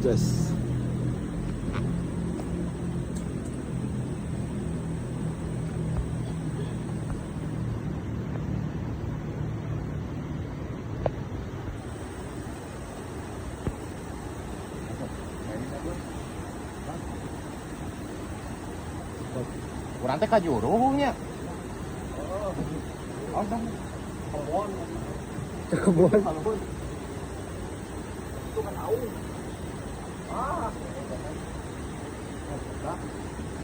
Yes. Kurang teh kajuruhnya. Oh, Kebun. itu kan tahu. Ah.